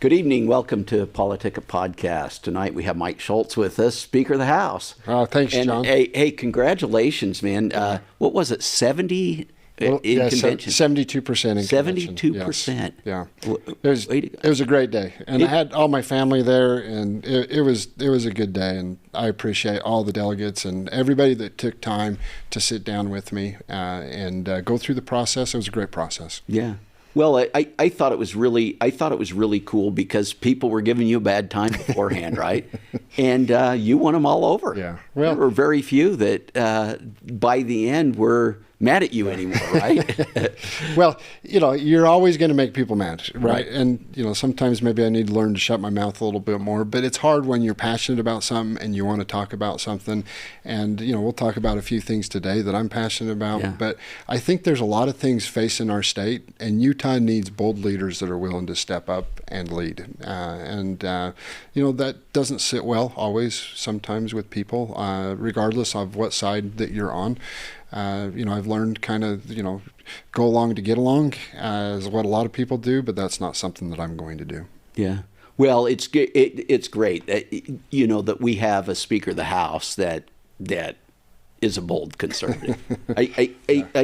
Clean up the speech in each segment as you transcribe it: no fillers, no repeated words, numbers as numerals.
Good evening. Welcome to PoliticIt podcast. Tonight we have Mike Schultz with us, Speaker of the House. Thanks, and, John. Hey, congratulations, man. What was it, 70 in convention? 72% in convention. 72%. Yes. Yeah. It was a great day. And I had all my family there, and it was a good day. And I appreciate all the delegates and everybody that took time to sit down with me and go through the process. It was a great process. Yeah. Well, I thought it was really cool because people were giving you a bad time beforehand, right? And you won them all over. Yeah. Well, there were very few that by the end were mad at you anymore, right? Well, you're always going to make people mad, right? And, sometimes maybe I need to learn to shut my mouth a little bit more, but it's hard when you're passionate about something and you want to talk about something. And, we'll talk about a few things today that I'm passionate about, but I think there's a lot of things facing our state, and Utah needs bold leaders that are willing to step up and lead. That doesn't sit well always sometimes with people, regardless of what side that you're on. I've learned kind of, go along to get along is what a lot of people do, but that's not something that I'm going to do. Yeah. Well, it's great that, that we have a Speaker of the House that is a bold conservative. I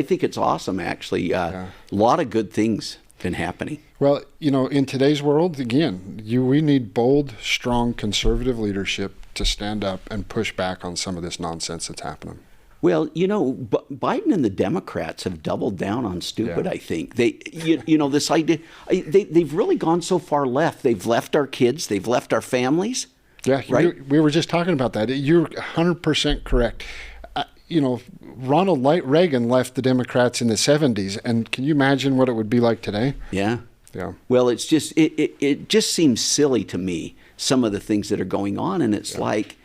think it's awesome, actually. A lot of good things been happening. Well, in today's world, again, we need bold, strong, conservative leadership to stand up and push back on some of this nonsense that's happening. Well, Biden and the Democrats have doubled down on stupid, I think. This idea, they've really gone so far left. They've left our kids. They've left our families. Yeah, right? We were just talking about that. You're 100% correct. Ronald Reagan left the Democrats in the 70s, and can you imagine what it would be like today? Yeah. Yeah. Well, it's just, it just seems silly to me, some of the things that are going on, and it's like,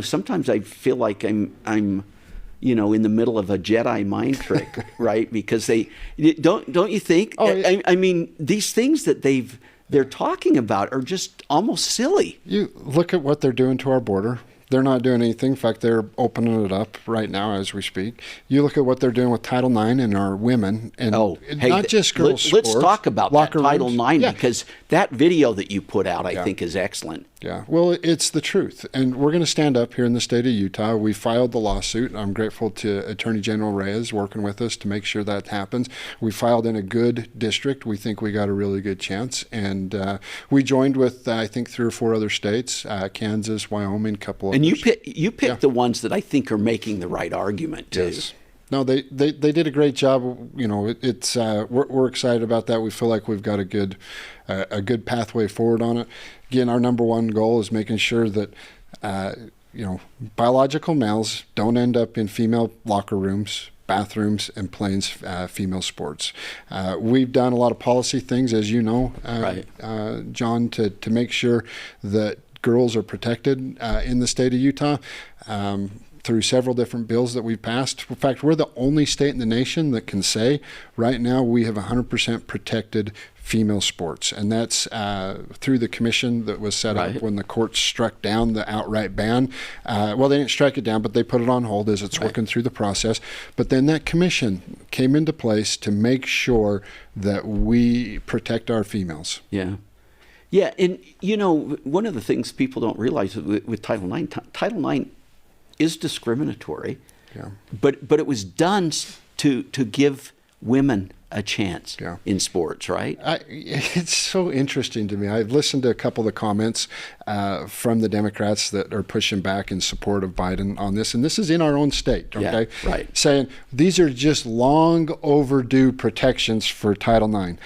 sometimes I feel like I'm in the middle of a Jedi mind trick, right? Because don't you think? I mean, these things that they're talking about are just almost silly. You look at what they're doing to our border. They're not doing anything. In fact, they're opening it up right now as we speak. You look at what they're doing with Title IX and our women, and not just girls' sports. Let's talk about that Title IX because that video that you put out, I think, is excellent. Yeah, well, it's the truth, and we're going to stand up here in the state of Utah. We filed the lawsuit. I'm grateful to Attorney General Reyes working with us to make sure that happens. We filed in a good district. We think we got a really good chance, and we joined with, I think, 3 or 4 other states, Kansas, Wyoming, a couple of. And you picked the ones that I think are making the right argument, too. Yes. No, they did a great job. It's we're excited about that. We feel like we've got a good pathway forward on it. Again, our number one goal is making sure that biological males don't end up in female locker rooms, bathrooms, and playing female sports. We've done a lot of policy things, as you know, John, to make sure that girls are protected in the state of Utah. Through several different bills that we've passed. In fact, we're the only state in the nation that can say right now we have 100% protected female sports. And that's through the commission that was set up when the court struck down the outright ban. Well, they didn't strike it down, but they put it on hold as it's working through the process. But then that commission came into place to make sure that we protect our females. Yeah. Yeah, and one of the things people don't realize with Title IX, Title IX is discriminatory, but it was done to give women a chance in sports, right? It's so interesting to me. I've listened to a couple of the comments from the Democrats that are pushing back in support of Biden on this, and this is in our own state, okay? Yeah, right. Saying these are just long overdue protections for Title IX.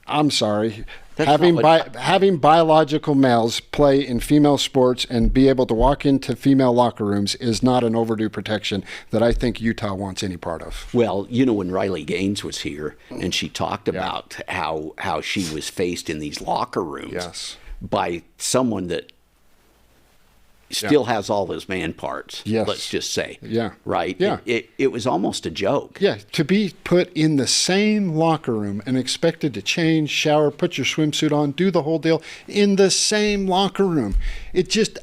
I'm sorry. Having biological males play in female sports and be able to walk into female locker rooms is not an overdue protection that I think Utah wants any part of. Well, when Riley Gaines was here and she talked about how she was faced in these locker rooms by someone that still has all his man parts, let's just say. Yeah. Right? Yeah. It was almost a joke. Yeah. To be put in the same locker room and expected to change, shower, put your swimsuit on, do the whole deal in the same locker room.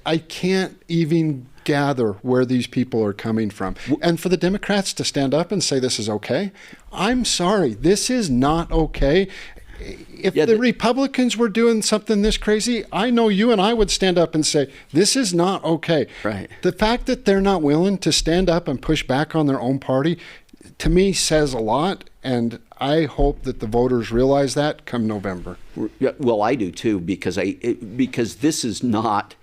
I can't even gather where these people are coming from. And for the Democrats to stand up and say this is okay, I'm sorry, this is not okay. If the Republicans were doing something this crazy, I know you and I would stand up and say, this is not okay. Right. The fact that they're not willing to stand up and push back on their own party, to me, says a lot. And I hope that the voters realize that come November. Well, I do too, because this is not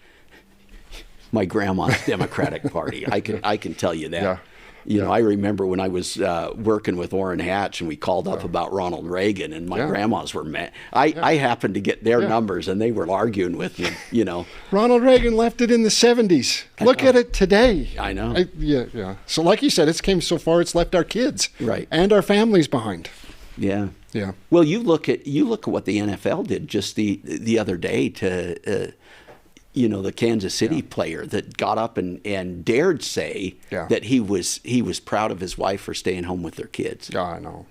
my grandma's Democratic Party. I can tell you that. Yeah. You know, I remember when I was working with Orrin Hatch and we called up about Ronald Reagan, and my grandmas were mad. I happened to get their numbers, and they were arguing with me, you know. Ronald Reagan left it in the 70s. Look at it today. I know. Yeah. So like you said, it's came so far, it's left our kids and our families behind. Yeah. Yeah. Well, you look at what the NFL did just the other day to the Kansas City player that got up and dared say that he was proud of his wife for staying home with their kids. Yeah, I know.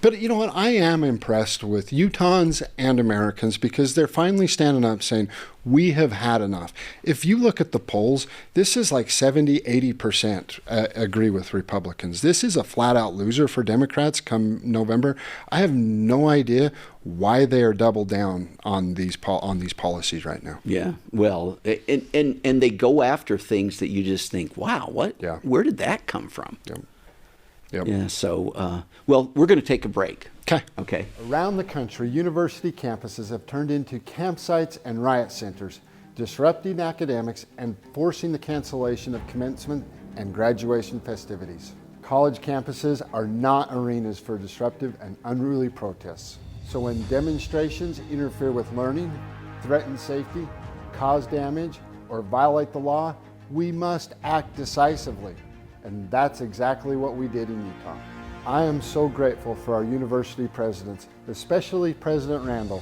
But you know what? I am impressed with Utahns and Americans, because they're finally standing up saying, we have had enough. If you look at the polls, this is like 70-80% agree with Republicans. This is a flat-out loser for Democrats come November. I have no idea why they are doubled down on these policies right now. Yeah, well, and they go after things that you just think, wow, what? Yeah. Where did that come from? Yep. Yeah. So, well, we're going to take a break. Okay. Around the country, university campuses have turned into campsites and riot centers, disrupting academics and forcing the cancellation of commencement and graduation festivities. College campuses are not arenas for disruptive and unruly protests. So when demonstrations interfere with learning, threaten safety, cause damage, or violate the law, we must act decisively. And that's exactly what we did in Utah. I am so grateful for our university presidents, especially President Randall,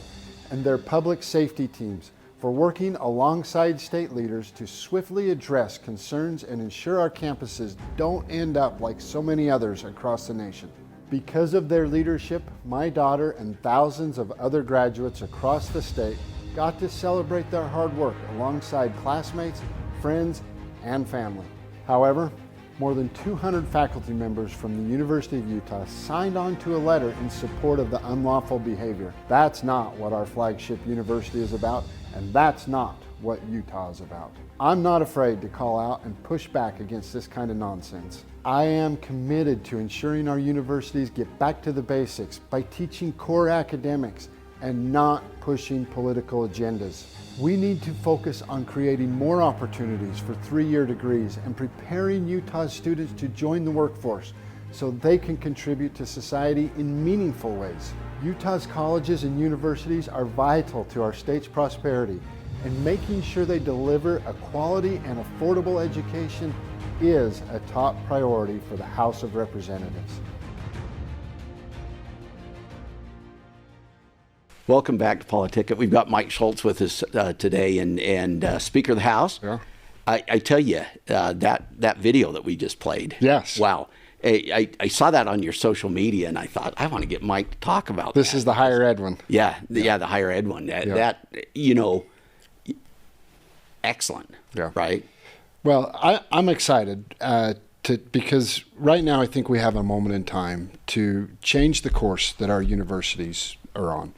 and their public safety teams for working alongside state leaders to swiftly address concerns and ensure our campuses don't end up like so many others across the nation. Because of their leadership, my daughter and thousands of other graduates across the state got to celebrate their hard work alongside classmates, friends, and family. However, more than 200 faculty members from the University of Utah signed on to a letter in support of the unlawful behavior. That's not what our flagship university is about, and that's not what Utah is about. I'm not afraid to call out and push back against this kind of nonsense. I am committed to ensuring our universities get back to the basics by teaching core academics and not pushing political agendas. We need to focus on creating more opportunities for 3-year degrees and preparing Utah's students to join the workforce so they can contribute to society in meaningful ways. Utah's colleges and universities are vital to our state's prosperity, and making sure they deliver a quality and affordable education is a top priority for the House of Representatives. Welcome back to PoliticIt. We've got Mike Schultz with us today, and Speaker of the House. Yeah. I tell you, that video that we just played. Yes. Wow. I saw that on your social media, and I thought, I want to get Mike to talk about this. This is the higher ed one. Yeah, the higher ed one. That excellent. Yeah. Right? Well, I'm excited because right now I think we have a moment in time to change the course that our universities are on.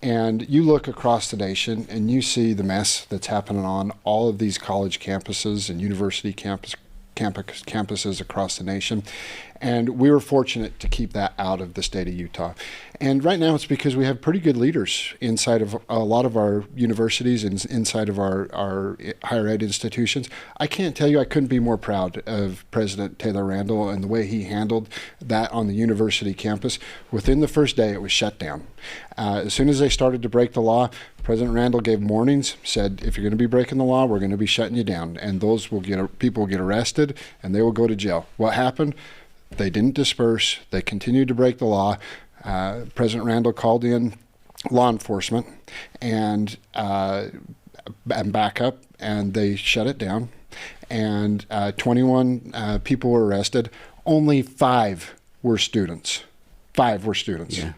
And you look across the nation and you see the mess that's happening on all of these college campuses and university campuses across the nation. And we were fortunate to keep that out of the state of Utah. And right now it's because we have pretty good leaders inside of a lot of our universities and inside of our higher ed institutions. I can't tell you, I couldn't be more proud of President Taylor Randall and the way he handled that on the university campus. Within the first day, it was shut down. As soon as they started to break the law, President Randall gave warnings, said, if you're going to be breaking the law, we're going to be shutting you down. And those people will get arrested and they will go to jail. What happened? They didn't disperse. They continued to break the law. President Randall called in law enforcement and backup, and they shut it down. And 21 people were arrested. Only 5 were students. 5 were students. Yeah.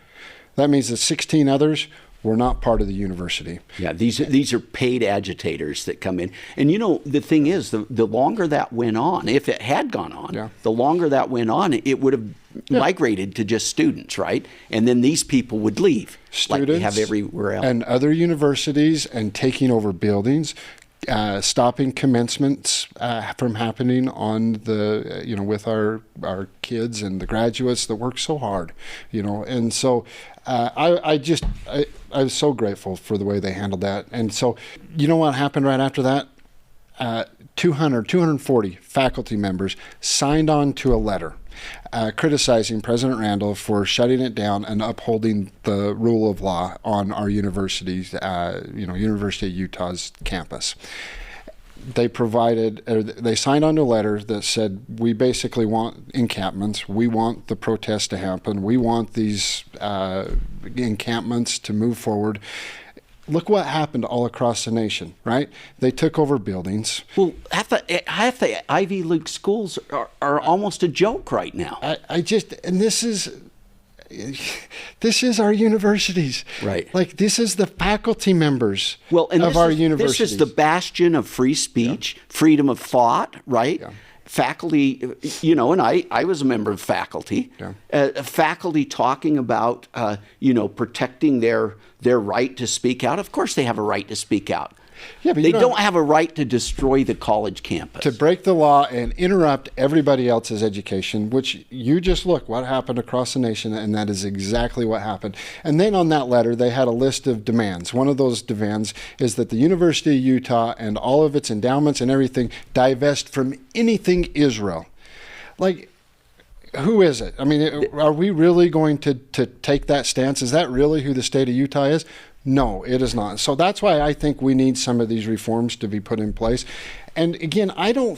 That means that 16 others were not part of the university. Yeah, these are paid agitators that come in. And the thing is, the longer that went on, if it had gone on, the longer that went on, it would have migrated to just students, right? And then these people would leave, Students like they have everywhere else. And other universities, and taking over buildings, stopping commencements from happening on the, with our kids and the graduates that work so hard, and so I was so grateful for the way they handled that. And so, what happened right after that? 240 faculty members signed on to a letter criticizing President Randall for shutting it down and upholding the rule of law on our universities, University of Utah's campus. They signed on to a letter that said, we basically want encampments. We want the protest to happen. We want these encampments to move forward. Look what happened all across the nation, right? They took over buildings. Well, half the Ivy League schools are almost a joke right now. And this is our universities. Right. Like, this is the faculty members of our universities. This is the bastion of free speech, freedom of thought, right? Yeah. Faculty, and I was a member of faculty. Yeah. Faculty talking about, protecting their right to speak out. Of course they have a right to speak out. Yeah, but they don't have a right to destroy the college campus. To break the law and interrupt everybody else's education, which you just look what happened across the nation, and that is exactly what happened. And then on that letter, they had a list of demands. One of those demands is that the University of Utah and all of its endowments and everything divest from anything Israel. Like, who is it? I mean, are we really going to take that stance? Is that really who the state of Utah is? No, it is not. So that's why I think we need some of these reforms to be put in place. And again, I know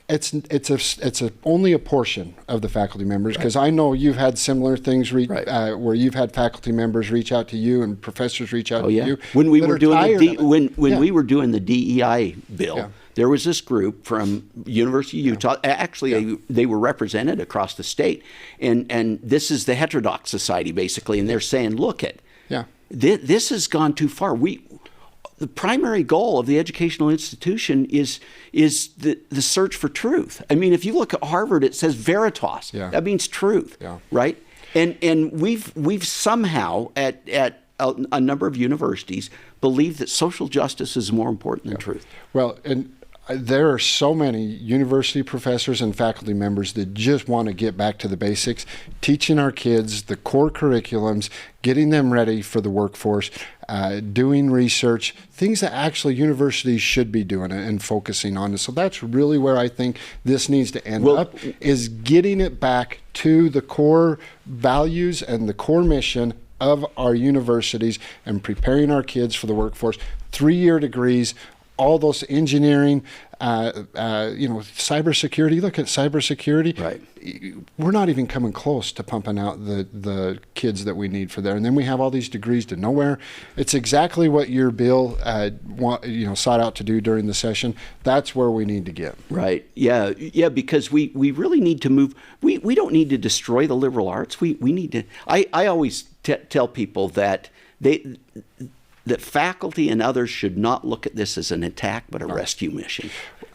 it's only a portion of the faculty members, because I know you've had similar things where you've had faculty members reach out to you and professors reach out to you. When we were doing we were doing the DEI bill. Yeah. There was this group from University of Utah. Actually, they were represented across the state, and this is the Heterodox Society basically, and they're saying, look, this has gone too far. The primary goal of the educational institution is the search for truth. I mean, if you look at Harvard, it says veritas. Yeah. That means truth, right? And we've somehow at a number of universities believe that social justice is more important than truth. Well, and there are so many university professors and faculty members that just want to get back to the basics, teaching our kids the core curriculums, getting them ready for the workforce, doing research, things that actually universities should be doing and focusing on. So that's really where I think this needs to end up, is getting it back to the core values and the core mission of our universities and preparing our kids for the workforce. 3-year degrees, all those engineering, cybersecurity. Look at cybersecurity. Right. We're not even coming close to pumping out the kids that we need for there. And then we have all these degrees to nowhere. It's exactly what your bill sought out to do during the session. That's where we need to get. Right. Yeah. Yeah. Because we really need to move. We don't need to destroy the liberal arts. We need to. I always tell people that that faculty and others should not look at this as an attack, but a rescue mission,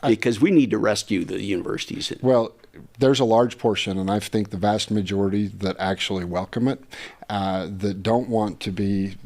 because we need to rescue the universities. Well, there's a large portion, and I think the vast majority that actually welcome it, that don't want to be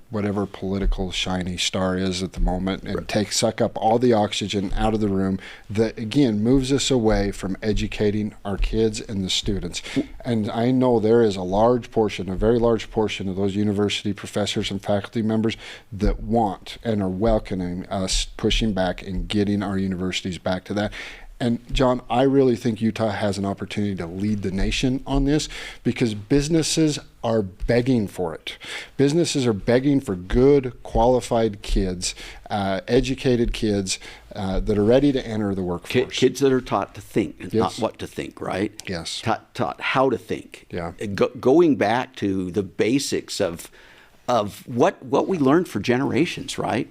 whatever political shiny star is at the moment and suck up all the oxygen out of the room, that again moves us away from educating our kids and the students. And I know there is a very large portion of those university professors and faculty members that want and are welcoming us pushing back and getting our universities back to that. And John, I really think Utah has an opportunity to lead the nation on this, because businesses are begging for it. Businesses are begging for good, qualified kids, educated kids that are ready to enter the workforce. Kids that are taught to think, not what to think, right? Yes. Taught how to think. Yeah. Going back to the basics of what we learned for generations, right?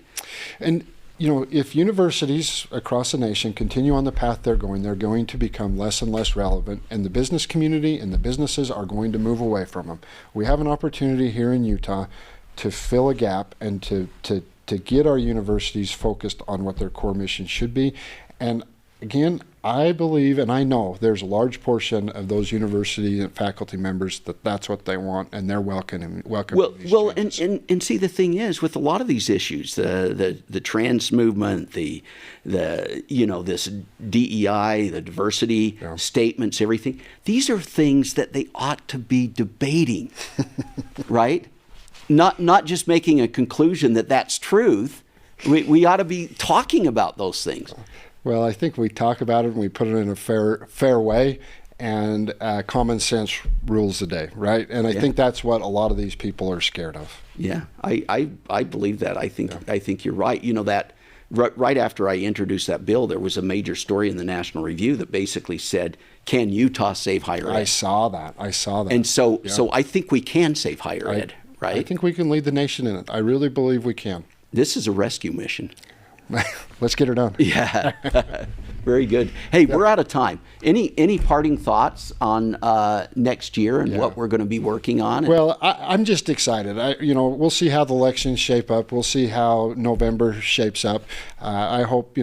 And if universities across the nation continue on the path they're going to become less and less relevant, and the business community and the businesses are going to move away from them. We have an opportunity here in Utah to fill a gap and to get our universities focused on what their core mission should be. And again, I believe and I know there's a large portion of those university and faculty members that's what they want, and they're welcome. Well, and see, the thing is, with a lot of these issues, the trans movement, the this DEI, the diversity statements, everything. These are things that they ought to be debating, right? Not just making a conclusion that that's truth. We ought to be talking about those things. Well, I think we talk about it and we put it in a fair way, and common sense rules the day, right? And I think that's what a lot of these people are scared of. Yeah, I believe that. I think you're right. That right after I introduced that bill, there was a major story in the National Review that basically said, "Can Utah save higher ed?" I saw that. And so I think we can save higher ed, right? I think we can lead the nation in it. I really believe we can. This is a rescue mission. Let's get her done. Yeah. Very good. Hey, we're out of time. Any parting thoughts on next year and what we're going to be working on? Well, I'm just excited. We'll see how the elections shape up. We'll see how November shapes up. I hope we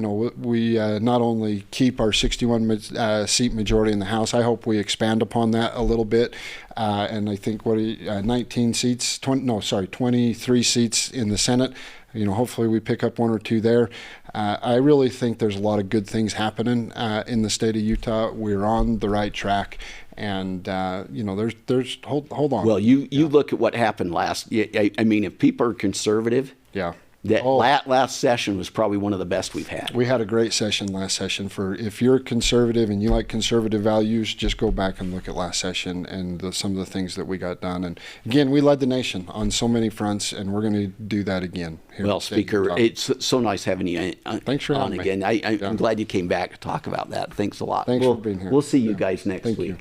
not only keep our 61 seat majority in the House. I hope we expand upon that a little bit. And I think 23 seats in the Senate. Hopefully we pick up one or two there. I really think there's a lot of good things happening in the state of Utah. We're on the right track, and there's hold on. Well, you look at what happened last. I mean, if people are conservative, that last session was probably one of the best we've had. We had a great session last session. If you're conservative and you like conservative values, just go back and look at last session and some of the things that we got done. And again, we led the nation on so many fronts, and we're going to do that again. Well, Speaker, it's so nice having you Thanks for having on again. I'm glad you came back to talk about that. Thanks a lot. Thanks for being here. We'll see you guys next week. You.